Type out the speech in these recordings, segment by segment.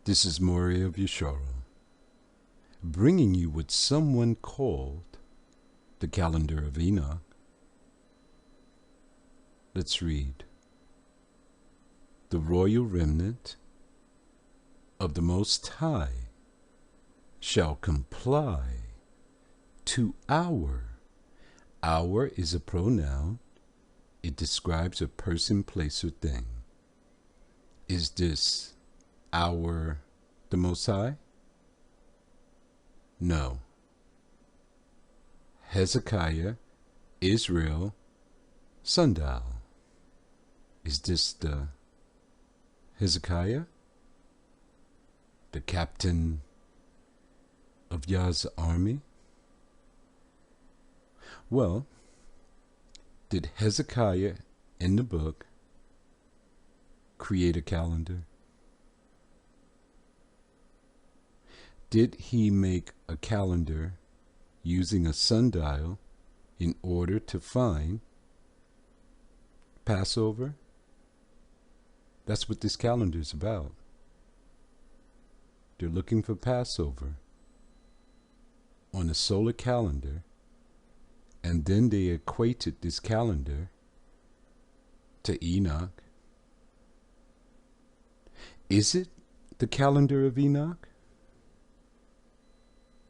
This is Maury of Yeshara, bringing you what someone called the Calendar of Enoch. Let's read. The royal remnant of the Most High shall comply to our. Our is a pronoun. It describes a person, place, or thing. Is this our the Most High? No. Hezekiah, Israel, sundial. Is this the Hezekiah? The captain of Yah's army? Well, did Hezekiah in the book create a calendar? Did he make a calendar using a sundial in order to find Passover? That's what this calendar is about. They're looking for Passover on a solar calendar, and then they equated this calendar to Enoch. Is it the Calendar of Enoch?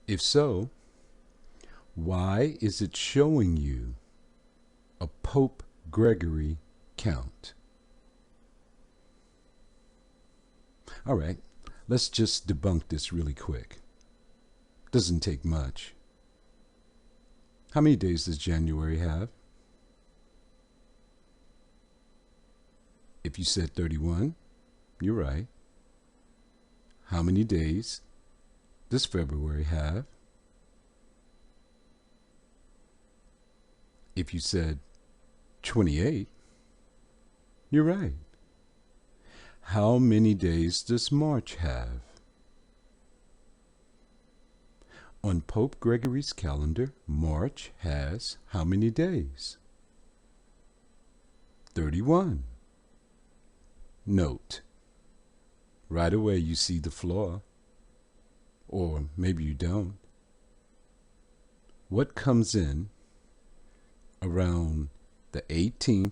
If so, why is it showing you a Pope Gregory count? All right, let's just debunk this really quick. Doesn't take much. How many days does January have? If you said 31, you're right. How many days does February have? If you said 28, you're right. How many days does March have? On Pope Gregory's calendar, March has how many days? 31. Note, right away you see the flaw, or maybe you don't. What comes in around the 18th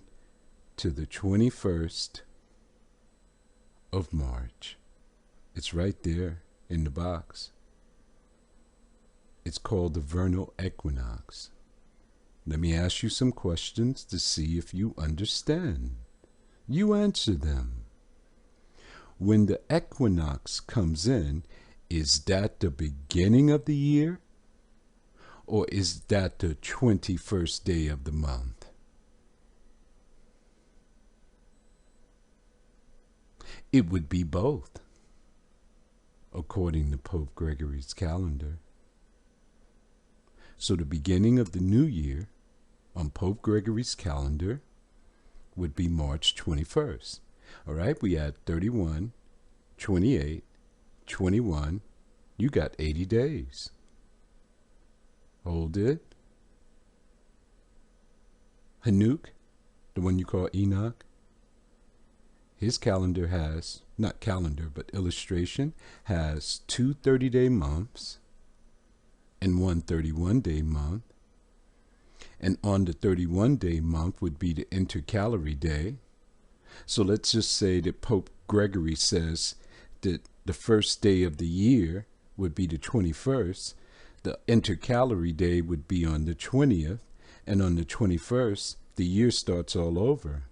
to the 21st of March? It's right there in the box. It's called the vernal equinox. Let me ask you some questions to see if you understand. You answer them. When the equinox comes in, is that the beginning of the year? Or is that the 21st day of the month? It would be both, according to Pope Gregory's calendar. So the beginning of the new year on Pope Gregory's calendar would be March 21st. All right, we add 31, 28, 21. You got 80 days. Hold it. Enoch, the one you call Enoch, his calendar has, not calendar, but illustration, has 2 30-day months and 1 31-day month. And on the 31-day month would be the intercalary day. So let's just say that Pope Gregory says that the first day of the year would be the 21st. The intercalary day would be on the 20th. And on the 21st, the year starts all over.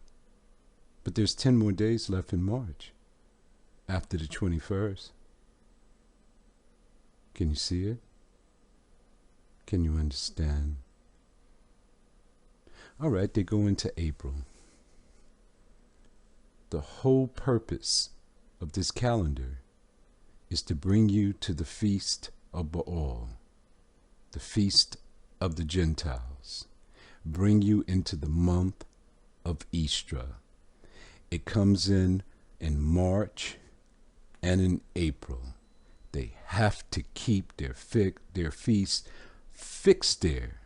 But there's 10 more days left in March after the 21st. Can you see it? Can you understand? All right, they go into April. The whole purpose of this calendar is to bring you to the feast of Baal, the feast of the Gentiles, bring you into the month of Easter. It comes in March and in April. They have to keep their feast fixed there.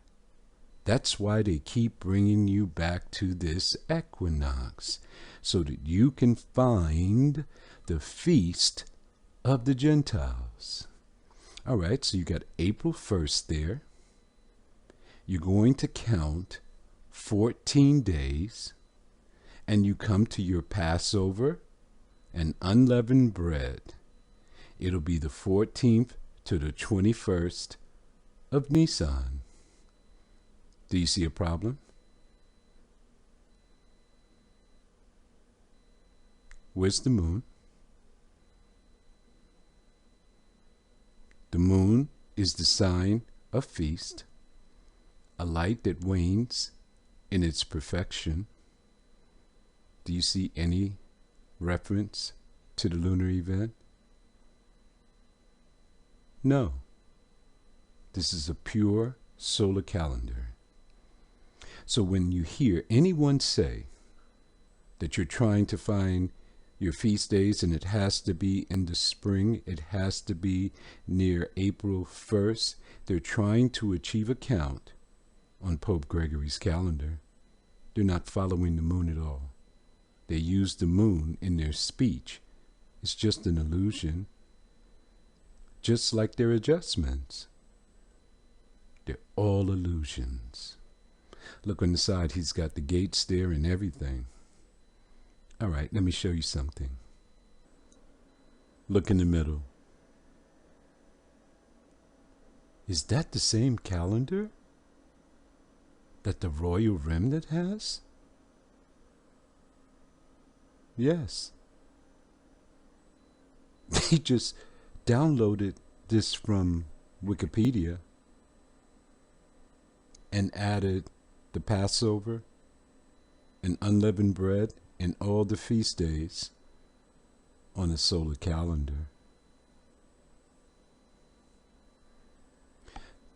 That's why they keep bringing you back to this equinox, so that you can find the feast of the Gentiles. All right, so you got April 1st there. You're going to count 14 days, and you come to your Passover and unleavened bread. It'll be the 14th to the 21st of Nisan. Do you see a problem? Where's the moon? The moon is the sign of feast, a light that wanes in its perfection. Do you see any reference to the lunar event? No. This is a pure solar calendar. So when you hear anyone say that you're trying to find your feast days and it has to be in the spring, it has to be near April 1st, they're trying to achieve a count on Pope Gregory's calendar. They're not following the moon at all. They use the moon in their speech. It's just an illusion, just like their adjustments. They're all illusions. Look on the side, he's got the gates there and everything. All right, let me show you something. Look in the middle. Is that the same calendar that the royal remnant has? Yes. They just downloaded this from Wikipedia and added the Passover and unleavened bread and all the feast days on a solar calendar.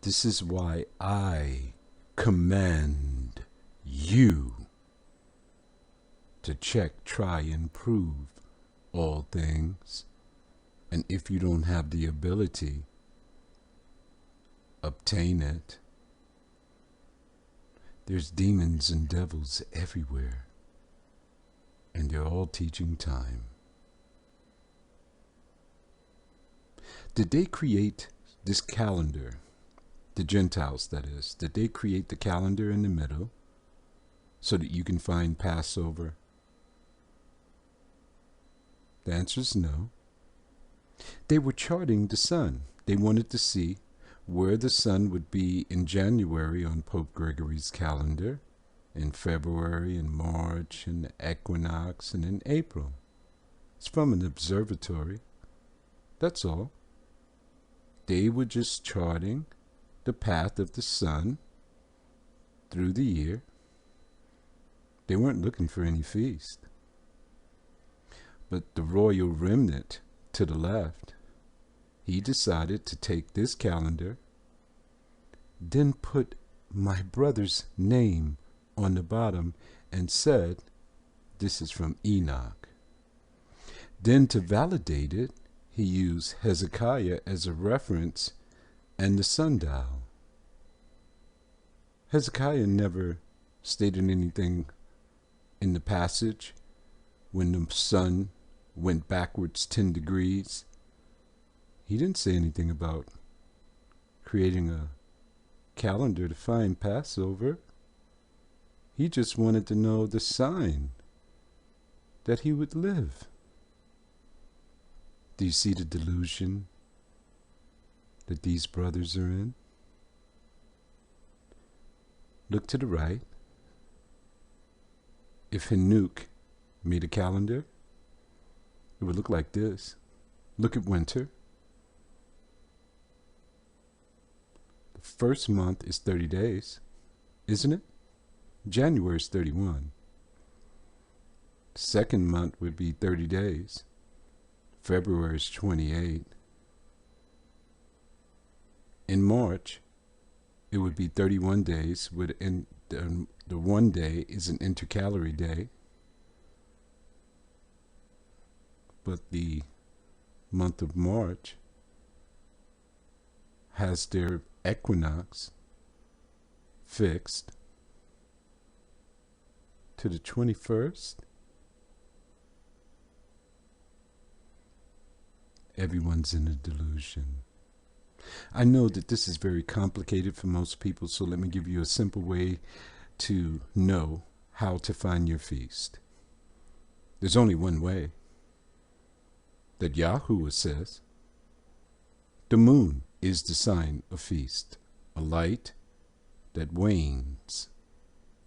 This is why I command you to check, try, and prove all things. And if you don't have the ability, obtain it. There's demons and devils everywhere, and they're all teaching time. Did they create this calendar, the Gentiles that is, did they create the calendar in the middle so that you can find Passover? The answer is no. They were charting the sun. They wanted to see where the sun would be in January on Pope Gregory's calendar, in February and March, and the equinox, and in April. It's from an observatory. That's all. They were just charting the path of the sun through the year. They weren't looking for any feast. But the royal remnant to the left, he decided to take this calendar, then put my brother's name on the bottom and said, this is from Enoch. Then to validate it, he used Hezekiah as a reference and the sundial. Hezekiah never stated anything in the passage when the sun went backwards 10 degrees. He didn't say anything about creating a calendar to find Passover. He just wanted to know the sign that he would live. Do you see the delusion that these brothers are in? Look to the right. If Enoch made a calendar, it would look like this. Look at winter. The first month is 30 days, isn't it? January is 31. Second month would be 30 days. February is 28. In March, it would be 31 days. The one day is an intercalary day. But the month of March has their equinox fixed to the 21st. Everyone's in a delusion. I know that this is very complicated for most people, so let me give you a simple way to know how to find your feast. There's only one way. That Yahuwah says, the moon is the sign of feast, a light that wanes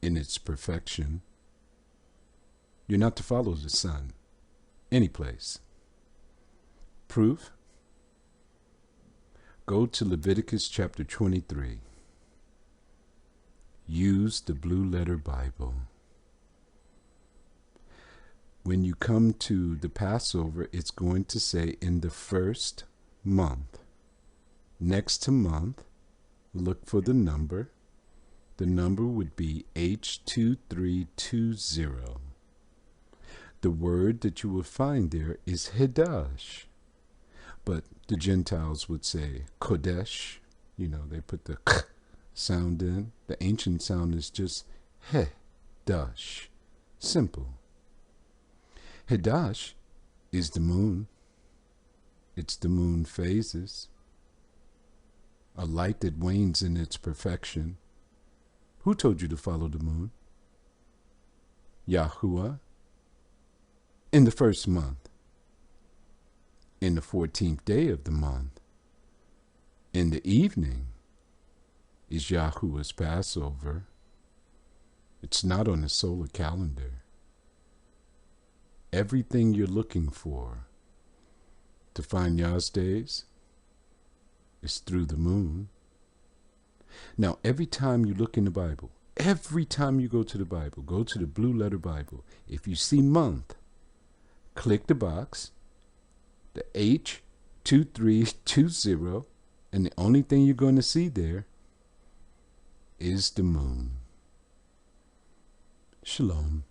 in its perfection. You're not to follow the sun any place. Proof? Go to Leviticus chapter 23. Use the Blue Letter Bible. When you come to the Passover, it's going to say in the first month. Next to month, look for the number. The number would be H2320. The word that you will find there is Hidash. But the Gentiles would say Kodesh. You know, they put the k sound in. The ancient sound is just He-dash. Simple. Hidash is the moon. It's the moon phases. A light that wanes in its perfection. Who told you to follow the moon? Yahuwah. In the first month. In the 14th day of the month. In the evening is Yahuwah's Passover. It's not on the solar calendar. Everything you're looking for to find Yah's days is through the moon. Now, every time you look in the Bible, every time you go to the Bible, go to the Blue Letter Bible. If you see month, click the box, the H2320, and the only thing you're going to see there is the moon. Shalom.